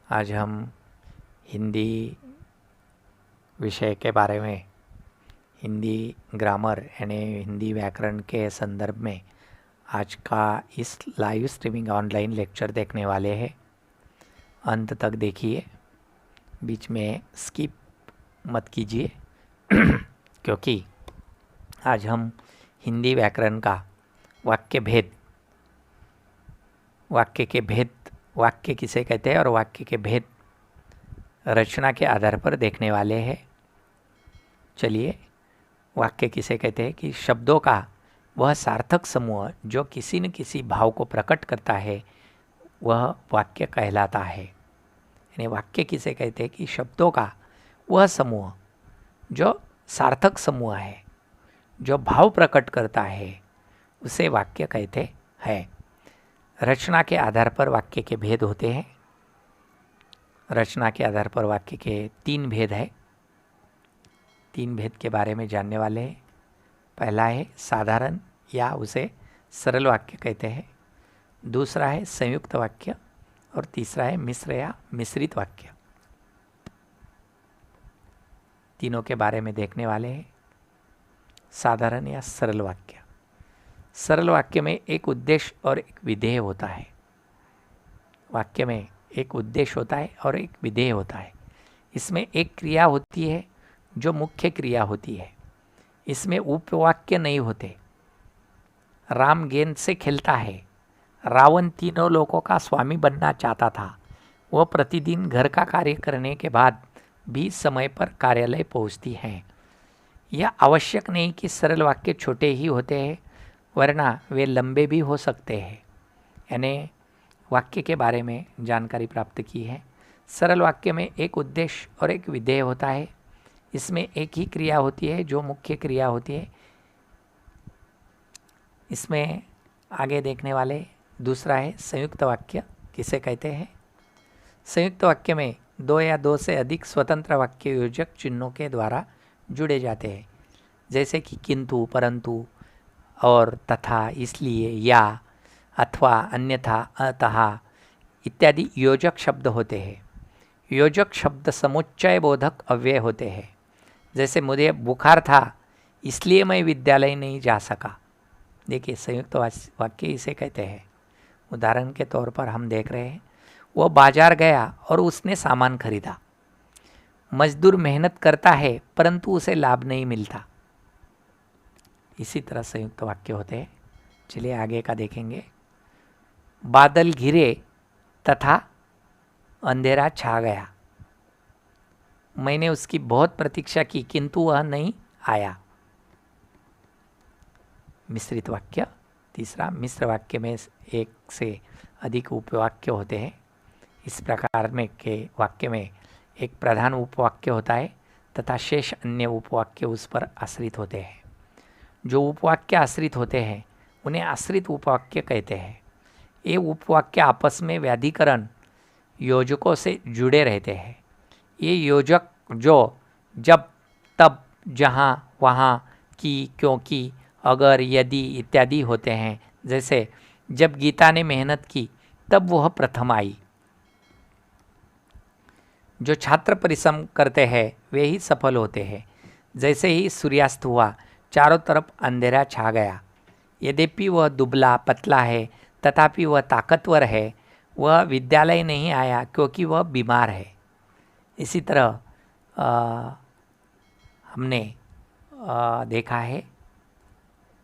आज हम हिंदी विषय के बारे में, हिंदी ग्रामर यानी हिंदी व्याकरण के संदर्भ में आज का इस लाइव स्ट्रीमिंग ऑनलाइन लेक्चर देखने वाले हैं। अंत तक देखिए, बीच में स्किप मत कीजिए क्योंकि आज हम हिंदी व्याकरण का वाक्य के भेद, वाक्य किसे कहते हैं और वाक्य के भेद रचना के आधार पर देखने वाले हैं। चलिए, वाक्य किसे कहते हैं कि शब्दों का वह सार्थक समूह जो किसी न किसी भाव को प्रकट करता है वह वाक्य कहलाता है। यानी वाक्य किसे कहते हैं कि शब्दों का वह समूह जो सार्थक समूह है, जो भाव प्रकट करता है, उसे वाक्य कहते हैं। रचना के आधार पर वाक्य के भेद होते हैं। रचना के आधार पर वाक्य के 3 भेद है। 3 भेद के बारे में जानने वाले हैं। पहला है साधारण या उसे सरल वाक्य कहते हैं। दूसरा है संयुक्त वाक्य और तीसरा है मिश्र या मिश्रित वाक्य। तीनों के बारे में देखने वाले हैं। साधारण या सरल वाक्य। सरल वाक्य में एक उद्देश्य और एक विधेय होता है। वाक्य में एक उद्देश्य होता है और एक विधेय होता है। इसमें एक क्रिया होती है जो मुख्य क्रिया होती है। इसमें उपवाक्य नहीं होते। राम गेंद से खेलता है। रावण 3 लोगों का स्वामी बनना चाहता था। वह प्रतिदिन घर का कार्य करने के बाद भी समय पर कार्यालय पहुंचती हैं। यह आवश्यक नहीं कि सरल वाक्य छोटे ही होते हैं, वरना वे लंबे भी हो सकते हैं। यानी वाक्य के बारे में जानकारी प्राप्त की है। सरल वाक्य में एक उद्देश्य और एक विधेय होता है। इसमें एक ही क्रिया होती है जो मुख्य क्रिया होती है। इसमें आगे देखने वाले दूसरा है संयुक्त वाक्य किसे कहते हैं। संयुक्त वाक्य में 2 या 2 से अधिक स्वतंत्र वाक्य योजक चिन्हों के द्वारा जुड़े जाते हैं, जैसे कि किंतु, परंतु और तथा, इसलिए, या, अथवा, अन्यथा, अतः इत्यादि योजक शब्द होते हैं। योजक शब्द समुच्चय बोधक अव्यय होते हैं। जैसे मुझे बुखार था इसलिए मैं विद्यालय नहीं जा सका। देखिए, संयुक्त वाक्य इसे कहते हैं। उदाहरण के तौर पर हम देख रहे हैं, वह बाजार गया और उसने सामान खरीदा। मजदूर मेहनत करता है परंतु उसे लाभ नहीं मिलता। इसी तरह संयुक्त वाक्य होते हैं। चलिए आगे का देखेंगे। बादल घिरे तथा अंधेरा छा गया। मैंने उसकी बहुत प्रतीक्षा की किंतु वह नहीं आया। मिश्रित वाक्य। तीसरा, मिश्र वाक्य में 1 से अधिक उपवाक्य होते हैं। इस प्रकार में के वाक्य में एक प्रधान उपवाक्य होता है तथा शेष अन्य उपवाक्य उस पर आश्रित होते हैं। जो उपवाक्य आश्रित होते हैं उन्हें आश्रित उपवाक्य कहते हैं। ये उपवाक्य आपस में व्याधिकरण योजकों से जुड़े रहते हैं। ये योजक जो जब, तब, जहाँ, वहाँ, की, क्योंकि, अगर, यदि इत्यादि होते हैं। जैसे जब गीता ने मेहनत की तब वह प्रथम आई। जो छात्र परिश्रम करते हैं वे ही सफल होते हैं। जैसे ही सूर्यास्त हुआ चारों तरफ अंधेरा छा गया। यद्यपि वह दुबला पतला है तथापि वह ताकतवर है। वह विद्यालय नहीं आया क्योंकि वह बीमार है। इसी तरह हमने देखा है।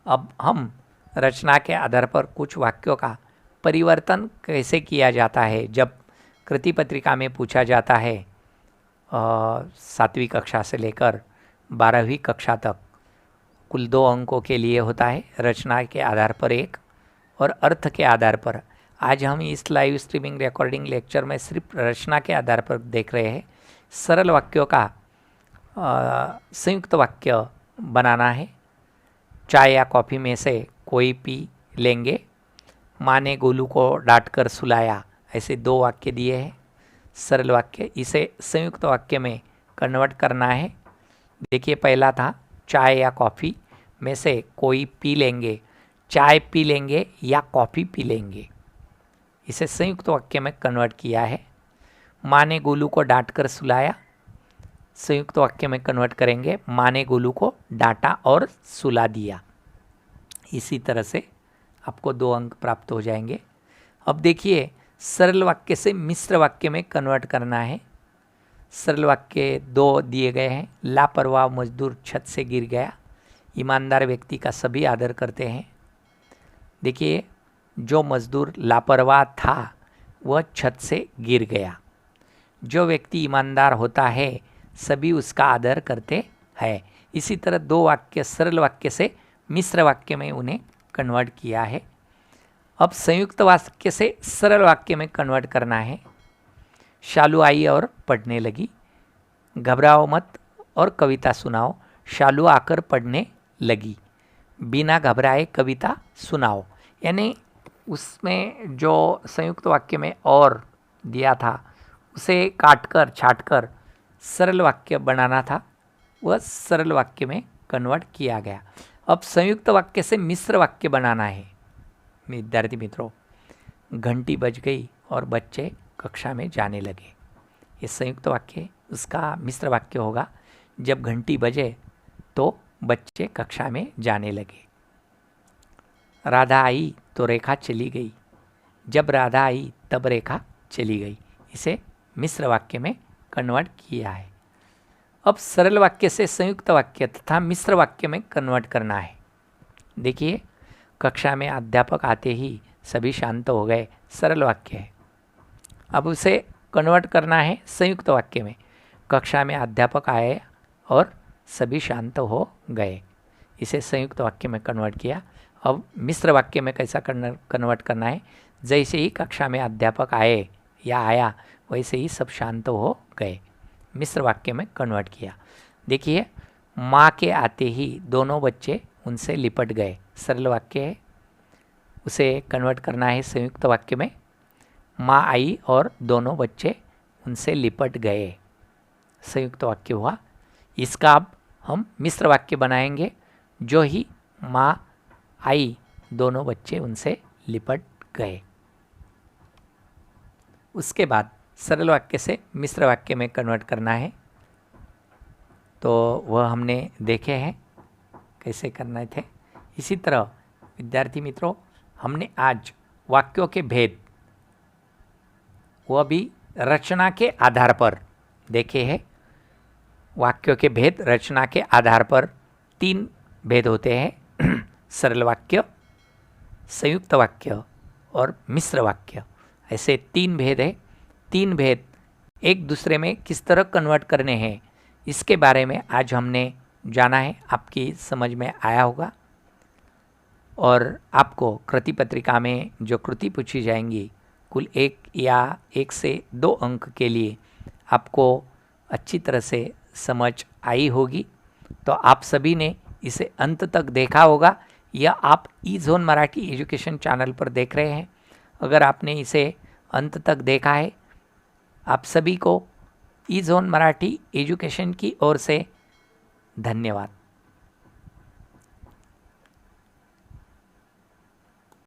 अब हम रचना के आधार पर कुछ वाक्यों का परिवर्तन कैसे किया जाता है। जब कृति पत्रिका में पूछा जाता है 7वीं कक्षा से लेकर 12वीं कक्षा तक कुल 2 अंकों के लिए होता है। रचना के आधार पर 1 और अर्थ के आधार पर। आज हम इस लाइव स्ट्रीमिंग रिकॉर्डिंग लेक्चर में सिर्फ रचना के आधार पर देख रहे हैं। सरल वाक्यों का संयुक्त वाक्य बनाना है। चाय या कॉफ़ी में से कोई पी लेंगे। माँ ने गोलू को डांटकर सुलाया। ऐसे 2 वाक्य दिए हैं सरल वाक्य। इसे संयुक्त वाक्य में कन्वर्ट करना है। देखिए, पहला था चाय या कॉफ़ी में से कोई पी लेंगे। चाय पी लेंगे या कॉफ़ी पी लेंगे। इसे संयुक्त वाक्य में कन्वर्ट किया है। माँ ने गोलू को डांट कर सुलाया, संयुक्त वाक्य में कन्वर्ट करेंगे, माँ ने गोलू को डांटा और सुला दिया। इसी तरह से आपको 2 अंक प्राप्त हो जाएंगे। अब देखिए, सरल वाक्य से मिश्र वाक्य में कन्वर्ट करना है। सरल वाक्य 2 दिए गए हैं। लापरवाह मजदूर छत से गिर गया, ईमानदार व्यक्ति का सभी आदर करते हैं। देखिए, जो मजदूर लापरवाह था वह छत से गिर गया। जो व्यक्ति ईमानदार होता है सभी उसका आदर करते हैं। इसी तरह 2 वाक्य सरल वाक्य से मिश्र वाक्य में उन्हें कन्वर्ट किया है। अब संयुक्त वाक्य से सरल वाक्य में कन्वर्ट करना है। शालू आई और पढ़ने लगी, घबराओ मत और कविता सुनाओ। शालू आकर पढ़ने लगी, बिना घबराए कविता सुनाओ। यानी उसमें जो संयुक्त वाक्य में और दिया था उसे काटकर छाटकर सरल वाक्य बनाना था, वह सरल वाक्य में कन्वर्ट किया गया। अब संयुक्त वाक्य से मिश्र वाक्य बनाना है। विद्यार्थी मित्रों, घंटी बज गई और बच्चे कक्षा में जाने लगे। ये संयुक्त वाक्य, उसका मिश्र वाक्य होगा, जब घंटी बजे तो बच्चे कक्षा में जाने लगे। राधा आई तो रेखा चली गई, जब राधा आई तब रेखा चली गई। इसे मिश्र वाक्य में कन्वर्ट किया है। अब सरल वाक्य से संयुक्त वाक्य तथा मिश्र वाक्य में कन्वर्ट करना है। देखिए, कक्षा में अध्यापक आते ही सभी शांत हो गए, सरल वाक्य है। अब उसे कन्वर्ट करना है संयुक्त वाक्य में। कक्षा में अध्यापक आए और सभी शांत हो गए। इसे संयुक्त वाक्य में कन्वर्ट किया। अब मिश्र वाक्य में कैसा कन्वर्ट करना है? जैसे ही कक्षा में अध्यापक आए या आया वैसे ही सब शांत हो गए। मिश्र वाक्य में कन्वर्ट किया। देखिए, माँ के आते ही दोनों बच्चे उनसे लिपट गए, सरल वाक्य है। उसे कन्वर्ट करना है संयुक्त वाक्य में। माँ आई और दोनों बच्चे उनसे लिपट गए, संयुक्त वाक्य हुआ। इसका अब हम मिश्र वाक्य बनाएंगे। जो ही माँ आई दोनों बच्चे उनसे लिपट गए। उसके बाद सरल वाक्य से मिश्र वाक्य में कन्वर्ट करना है, तो वह हमने देखे हैं कैसे करने थे। इसी तरह विद्यार्थी मित्रों, हमने आज वाक्यों के भेद, वह भी रचना के आधार पर देखे हैं। वाक्यों के भेद रचना के आधार पर 3 भेद होते हैं, सरल वाक्य, संयुक्त वाक्य और मिश्र वाक्य। ऐसे 3 भेद है। 3 भेद एक दूसरे में किस तरह कन्वर्ट करने हैं, इसके बारे में आज हमने जाना है। आपकी समझ में आया होगा। और आपको कृति पत्रिका में जो कृति पूछी जाएंगी, कुल 1 या 1 से 2 अंक के लिए आपको अच्छी तरह से समझ आई होगी। तो आप सभी ने इसे अंत तक देखा होगा, या आप ई-ज़ोन मराठी एजुकेशन चैनल पर देख रहे हैं। अगर आपने इसे अंत तक देखा है, आप सभी को ई-ज़ोन मराठी एजुकेशन की ओर से धन्यवाद।